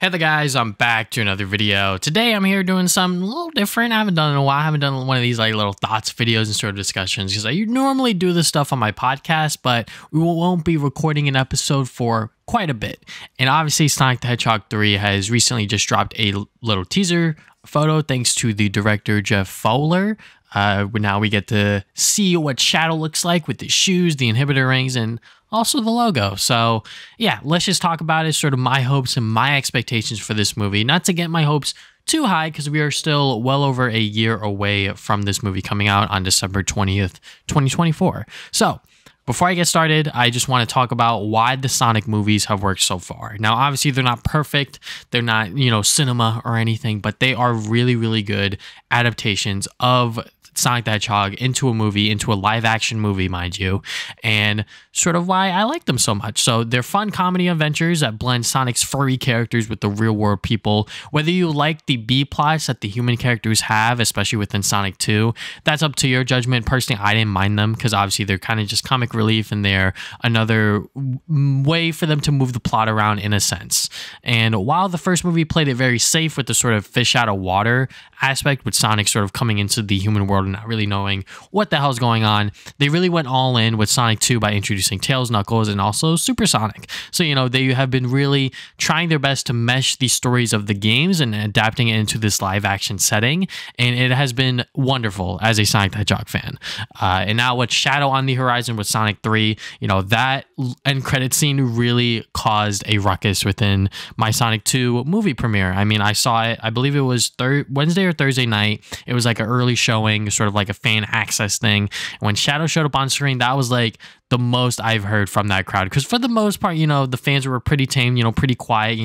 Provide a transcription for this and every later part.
Hey there guys, I'm back to another video. Today I'm here doing something a little different. I haven't done it in a while. I haven't done one of these like little thoughts videos and sort of discussions because I normally do this stuff on my podcast, but we won't be recording an episode for quite a bit. And obviously Sonic the Hedgehog 3 has recently just dropped a little teaser photo thanks to the director Jeff Fowler. Now we get to see what Shadow looks like with the shoes, the inhibitor rings, and also the logo. So yeah, let's just talk about it, sort of my hopes and my expectations for this movie. Not to get my hopes too high because we are still well over a year away from this movie coming out on December 20th, 2024. So before I get started, I just want to talk about why the Sonic movies have worked so far. Now, obviously, they're not perfect. They're not, cinema or anything, but they are really, really good adaptations of Sonic the Hedgehog into a movie, into a live action movie, mind you, and sort of why I like them so much. So they're fun comedy adventures that blend Sonic's furry characters with the real world people. Whether you like the B plots that the human characters have, especially within Sonic 2, that's up to your judgment. Personally, I didn't mind them because obviously they're kind of just comic relief and they're another way for them to move the plot around in a sense. And while the first movie played it very safe with the sort of fish out of water aspect, with Sonic sort of coming into the human world and not really knowing what the hell's going on, they really went all in with Sonic 2 by introducing Tails, Knuckles, and also Super Sonic. So, they have been really trying their best to mesh the stories of the games and adapting it into this live action setting. And it has been wonderful as a Sonic the Hedgehog fan. And now with Shadow on the horizon with Sonic 3, that end credit scene really caused a ruckus within my Sonic 2 movie premiere. I mean, I saw it, I believe it was Wednesday or Thursday night. It was like an early showing, sort of like a fan access thing. When Shadow showed up on screen, that was like the most I've heard from that crowd, because for the most part, the fans were pretty tame, pretty quiet,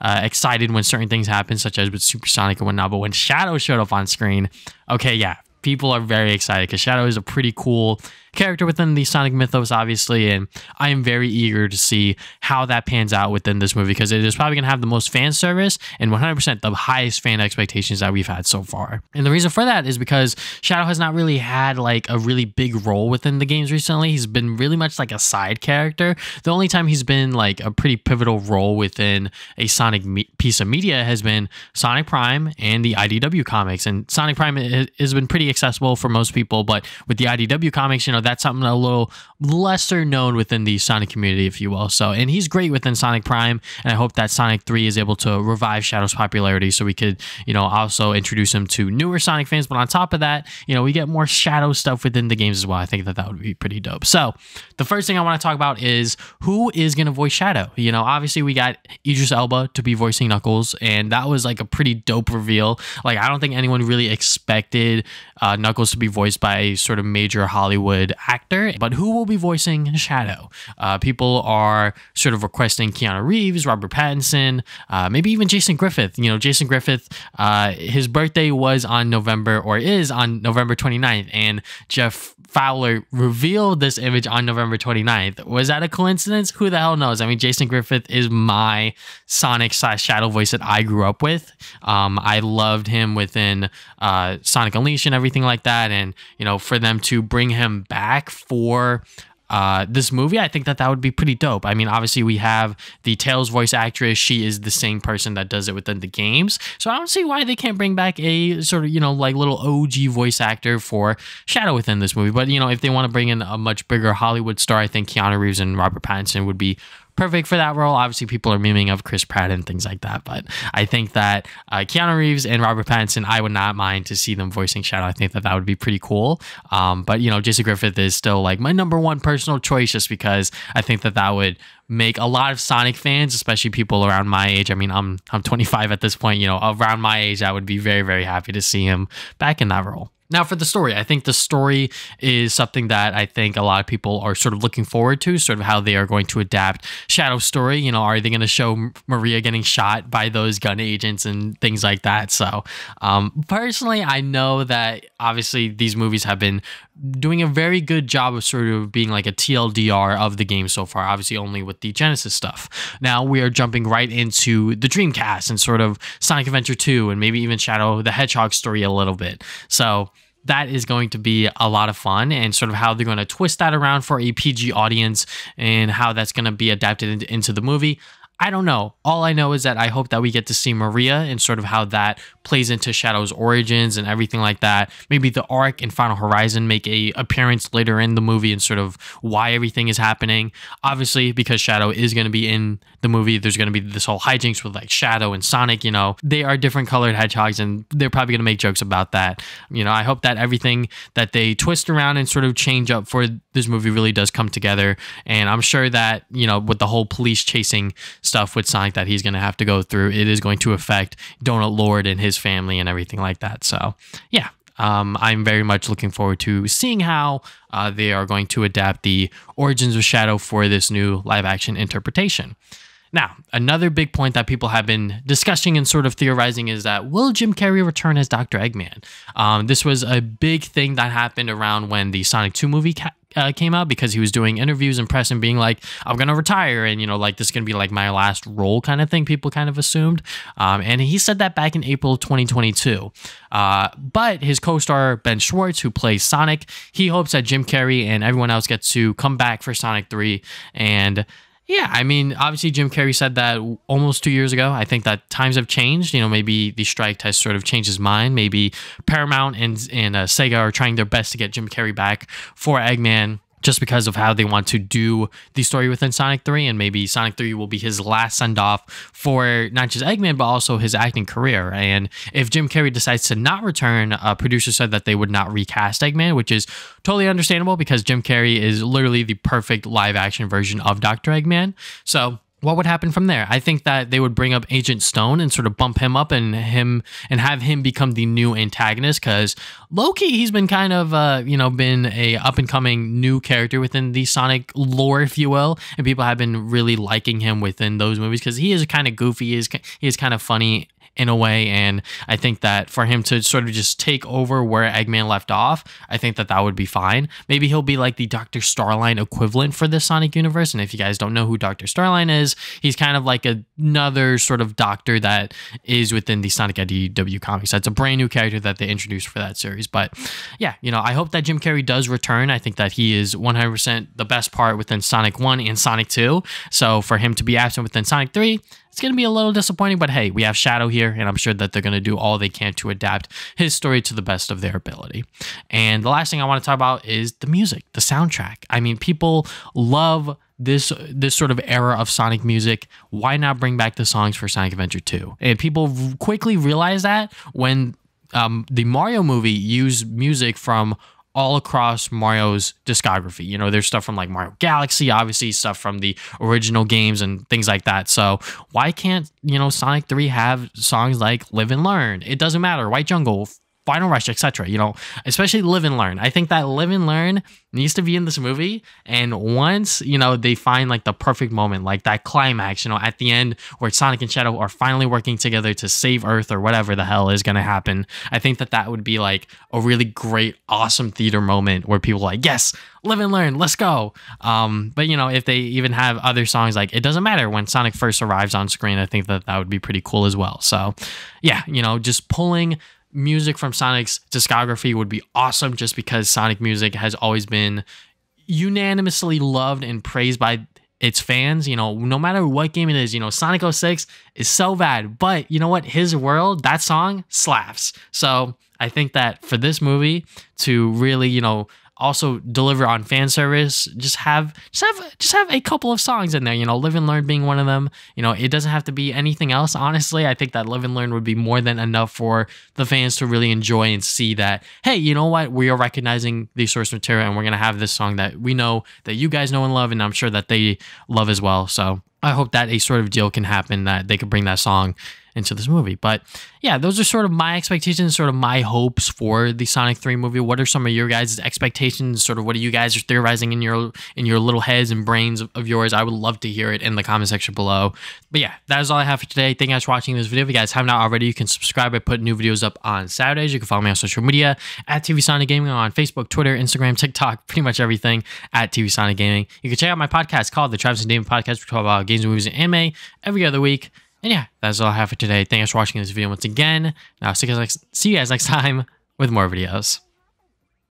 excited when certain things happen, such as with Super Sonic and whatnot. But when Shadow showed up on screen, okay, yeah, people are very excited because Shadow is a pretty cool character within the Sonic mythos, obviously, and I am very eager to see how that pans out within this movie because it is probably going to have the most fan service and 100% the highest fan expectations that we've had so far. And the reason for that is because Shadow has not really had like a really big role within the games recently. He's been really much like a side character. The only time he's been like a pretty pivotal role within a Sonic piece of media has been Sonic Prime and the IDW comics. And Sonic Prime has been pretty accessible for most people, but with the IDW comics, that's something a little lesser known within the Sonic community, if you will. So, and he's great within Sonic Prime, and I hope that Sonic 3 is able to revive Shadow's popularity so we could, also introduce him to newer Sonic fans. But on top of that, we get more Shadow stuff within the games as well. I think that would be pretty dope. So, the first thing I want to talk about is who is going to voice Shadow. Obviously we got Idris Elba to be voicing Knuckles, and that was like a pretty dope reveal. Like, I don't think anyone really expected Knuckles to be voiced by a sort of major Hollywood actor, but who will be voicing Shadow? People are sort of requesting Keanu Reeves, Robert Pattinson, maybe even Jason Griffith. Jason Griffith, his birthday was on is on November 29th, and Jeff Fowler revealed this image on November 29th. Was that a coincidence? Who the hell knows? I mean, Jason Griffith is my Sonic/Shadow voice that I grew up with. I loved him within Sonic Unleashed and everything like that, and for them to bring him back for this movie, I think that would be pretty dope. I mean, obviously we have the Tails voice actress. She is the same person that does it within the games. So I don't see why they can't bring back a sort of, like little OG voice actor for Shadow within this movie. But, if they want to bring in a much bigger Hollywood star, I think Keanu Reeves and Robert Pattinson would be perfect for that role. Obviously, people are memeing of Chris Pratt and things like that, but I think that Keanu Reeves and Robert Pattinson, I would not mind to see them voicing Shadow. I think that would be pretty cool. But Jason Griffith is still like my number one personal choice, just because I think that would make a lot of Sonic fans, especially people around my age. I mean, I'm 25 at this point. Around my age, I would be very, very happy to see him back in that role. Now, for the story, I think the story is something that I think a lot of people are sort of looking forward to, sort of how they are going to adapt Shadow's story. Are they going to show Maria getting shot by those gun agents and things like that? So, personally, I know that obviously these movies have been doing a very good job of sort of being like a TLDR of the game so far, obviously only with the Genesis stuff. Now we are jumping right into the Dreamcast and sort of Sonic Adventure 2 and maybe even Shadow the Hedgehog story a little bit. So that is going to be a lot of fun, and sort of how they're going to twist that around for a PG audience and how that's going to be adapted into the movie. I don't know. All I know is that I hope that we get to see Maria and sort of how that plays into Shadow's origins and everything like that. Maybe the Ark and Final Horizon make a appearance later in the movie and sort of why everything is happening. Obviously, because Shadow is going to be in the movie, there's going to be this whole hijinks with like Shadow and Sonic. They are different colored hedgehogs, and they're probably going to make jokes about that. I hope that everything that they twist around and sort of change up for this movie really does come together. And I'm sure that, with the whole police chasing stuff with Sonic that he's going to have to go through, it is going to affect Donut Lord and his family and everything like that. So, yeah. I'm very much looking forward to seeing how they are going to adapt the origins of Shadow for this new live action interpretation. Now, another big point that people have been discussing and sort of theorizing is that will Jim Carrey return as Dr. Eggman? This was a big thing that happened around when the Sonic 2 movie came out, because he was doing interviews and press and being like, I'm going to retire. And, like, this is going to be like my last role kind of thing. People kind of assumed. And he said that back in April 2022. But his co-star Ben Schwartz, who plays Sonic, he hopes that Jim Carrey and everyone else gets to come back for Sonic 3. And yeah, I mean, obviously Jim Carrey said that almost 2 years ago. I think that times have changed. Maybe the strike has sort of changed his mind. Maybe Paramount and Sega are trying their best to get Jim Carrey back for Eggman, just because of how they want to do the story within Sonic 3, and maybe Sonic 3 will be his last send-off for not just Eggman, but also his acting career. And if Jim Carrey decides to not return, producers said that they would not recast Eggman, which is totally understandable because Jim Carrey is literally the perfect live-action version of Dr. Eggman. So what would happen from there? I think that they would bring up Agent Stone and sort of bump him up and have him become the new antagonist, because low-key he's been kind of been a up-and-coming new character within the Sonic lore, if you will, and people have been really liking him within those movies because he is kind of goofy, he is kind of funny in a way. And I think that for him to sort of just take over where Eggman left off, I think that would be fine. Maybe he'll be like the Dr. Starline equivalent for the Sonic universe. And if you guys don't know who Dr. Starline is, he's kind of like another sort of doctor that is within the Sonic IDW comics. That's a brand new character that they introduced for that series. But yeah, I hope that Jim Carrey does return. I think that he is 100% the best part within Sonic 1 and Sonic 2. So for him to be absent within Sonic 3, it's going to be a little disappointing, but hey, we have Shadow here, and I'm sure that they're going to do all they can to adapt his story to the best of their ability. And the last thing I want to talk about is the music, the soundtrack. I mean, people love this sort of era of Sonic music. Why not bring back the songs for Sonic Adventure 2? And people quickly realized that when the Mario movie used music from all across Mario's discography. There's stuff from like Mario Galaxy, obviously stuff from the original games and things like that. So why can't, Sonic 3 have songs like Live and Learn? It doesn't matter. White Jungle, Final Rush, etc. Especially Live and Learn. I think that Live and Learn needs to be in this movie. And once, they find like the perfect moment, like that climax, at the end where Sonic and Shadow are finally working together to save Earth or whatever the hell is going to happen, I think that would be like a really great, awesome theater moment where people are like, yes, Live and Learn, let's go. But if they even have other songs, like it doesn't matter when Sonic first arrives on screen, I think that would be pretty cool as well. So yeah, just pulling music from Sonic's discography would be awesome, just because Sonic music has always been unanimously loved and praised by its fans. No matter what game it is, Sonic 06 is so bad, but you know what? His World, that song slaps. So I think that for this movie to really, also deliver on fan service, just have a couple of songs in there, Live and Learn being one of them. It doesn't have to be anything else. Honestly, I think that Live and Learn would be more than enough for the fans to really enjoy and see that, hey, you know what? We are recognizing the source material and we're going to have this song that we know that you guys know and love, and I'm sure that they love as well. So I hope that a sort of deal can happen, that they could bring that song into this movie. But yeah, those are sort of my expectations, sort of my hopes for the Sonic 3 movie. What are some of your guys' expectations? Sort of what are you guys are theorizing in your little heads and brains of yours? I would love to hear it in the comment section below. But yeah, that is all I have for today. Thank you guys for watching this video. If you guys have not already, you can subscribe. I put new videos up on Saturdays. You can follow me on social media at TV Sonic Gaming on Facebook, Twitter, Instagram, TikTok, pretty much everything at TV Sonic Gaming. You can check out my podcast called the Travis and Damon Podcast. We talk about games, movies, and anime every other week. And yeah, that's all I have for today. Thank you guys for watching this video once again. Now, see you guys next time with more videos.